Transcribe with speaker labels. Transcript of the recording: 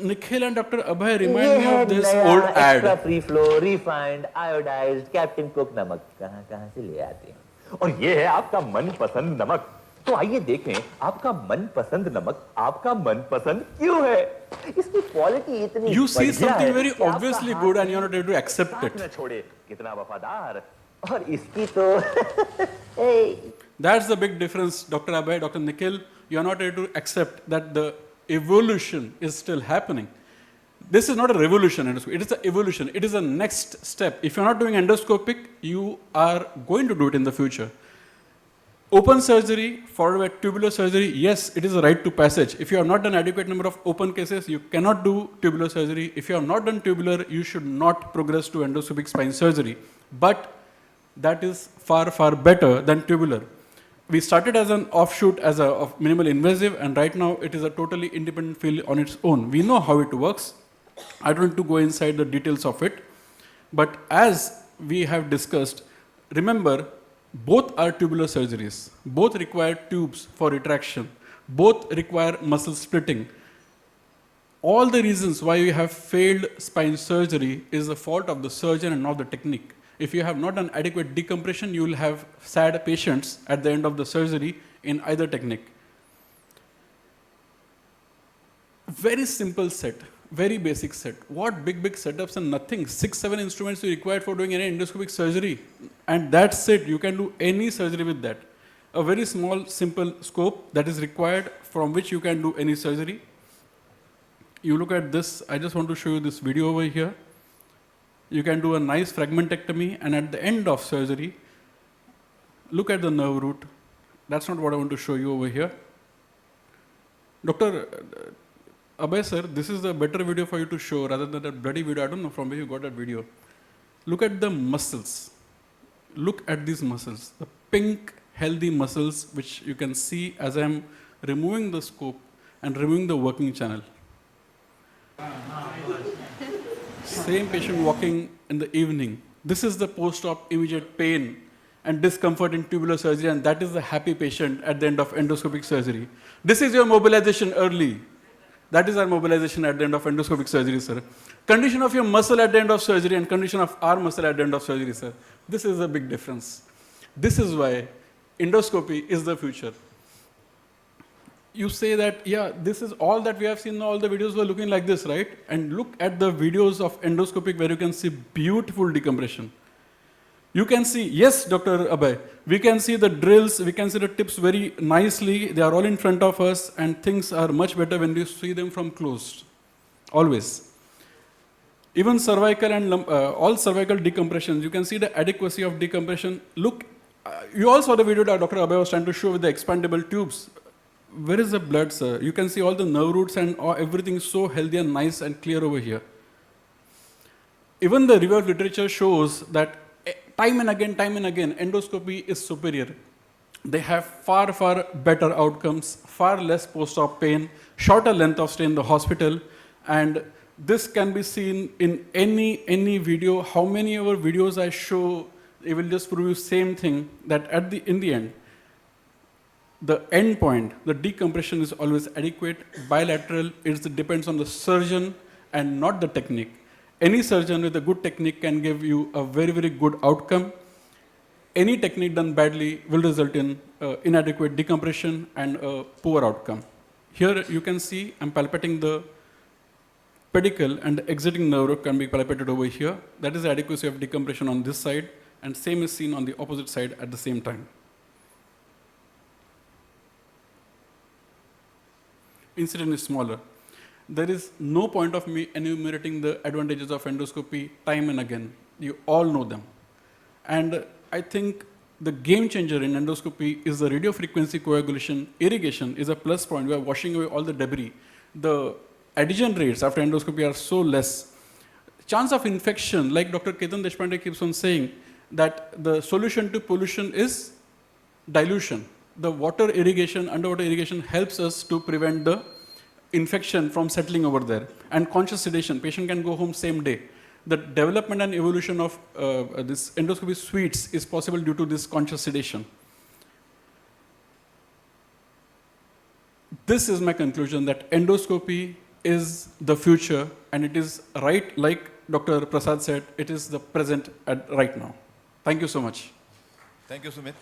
Speaker 1: Nikhil and Dr. Abhay remind me of this old ad.
Speaker 2: Extra free flow, refined, iodized, Captain Cook नमक कहाँ से ले आते हैं? और ये है आपका मनपसंद नमक। तो आइए देखें आपका मनपसंद नमक आपका मनपसंद क्यों है? इसकी क्वालिटी इतनी
Speaker 1: You see something very obviously good and you're not able to accept it.
Speaker 2: न छोड़े, कितना वफादार। और इसकी तो
Speaker 1: That's the big difference, Dr. Abhay, Dr. Nikhil. You're not able to accept that the evolution is still happening. This is not a revolution, it is an evolution. It is a next step. If you're not doing endoscopic, you are going to do it in the future. Open surgery followed by tubular surgery, yes, it is a rite to passage. If you have not done adequate number of open cases, you cannot do tubular surgery. If you have not done tubular, you should not progress to endoscopic spine surgery. But that is far, far better than tubular. We started as an offshoot of minimal invasive, and right now it is a totally independent field on its own. We know how it works. I don't want to go inside the details of it. But as we have discussed, remember, both are tubular surgeries. Both require tubes for retraction. Both require muscle splitting. All the reasons why we have failed spine surgery is the fault of the surgeon and not the technique. If you have not done adequate decompression, you will have sad patients at the end of the surgery in either technique. Very simple set, very basic set. What big setups and nothing. 6-7 instruments you require for doing any endoscopic surgery. And that's it. You can do any surgery with that. A very small, simple scope that is required from which you can do any surgery. You look at this. I just want to show you this video over here. You can do a nice fragmentectomy, and at the end of surgery, look at the nerve root. That's not what I want to show you over here. Dr. Abhay sir, this is the better video for you to show rather than that bloody video. I don't know from where you got that video. Look at the muscles. Look at these muscles. The pink, healthy muscles, which you can see as I am removing the scope and removing the working channel. Same patient walking in the evening. This is the post-op immediate pain and discomfort in tubular surgery, and that is the happy patient at the end of endoscopic surgery. This is your mobilization early. That is our mobilization at the end of endoscopic surgery, sir. Condition of your muscle at the end of surgery and condition of our muscle at the end of surgery, sir. This is a big difference. This is why endoscopy is the future. You say that, yeah, this is all that we have seen, all the videos were looking like this, right? And look at the videos of endoscopic where you can see beautiful decompression. You can see, yes, Dr. Abhay, we can see the drills, we can see the tips very nicely. They are all in front of us, and things are much better when you see them from close, always. Even cervical and all cervical decompressions, you can see the adequacy of decompression. Look, you all saw the video that Dr. Abhay was trying to show with the expandable tubes. Where is the blood, sir? You can see all the nerve roots and everything is so healthy and nice and clear over here. Even the review of literature shows that time and again, endoscopy is superior. They have far, far better outcomes, far less post-op pain, shorter length of stay in the hospital, and this can be seen in any video. How many of our videos I show, it will just prove you same thing, that in the end, the end point, the decompression is always adequate, bilateral. It depends on the surgeon and not the technique. Any surgeon with a good technique can give you a very, very good outcome. Any technique done badly will result in inadequate decompression and a poor outcome. Here you can see I'm palpating the pedicle, and the exiting nerve root can be palpated over here. That is the adequacy of decompression on this side, and same is seen on the opposite side at the same time. Incident is smaller. There is no point of me enumerating the advantages of endoscopy time and again. You all know them. And I think the game changer in endoscopy is the radiofrequency coagulation. Irrigation is a plus point. We are washing away all the debris. The adhesion rates after endoscopy are so less. Chance of infection, like Dr. Ketan Deshpande keeps on saying, that the solution to pollution is dilution. The water irrigation, underwater irrigation helps us to prevent the infection from settling over there. And conscious sedation, patient can go home same day. The development and evolution of this endoscopy suites is possible due to this conscious sedation. This is my conclusion, that endoscopy is the future, and it is right, like Dr. Prasad said, it is the present right now. Thank you so much.
Speaker 3: Thank you, Sumeet.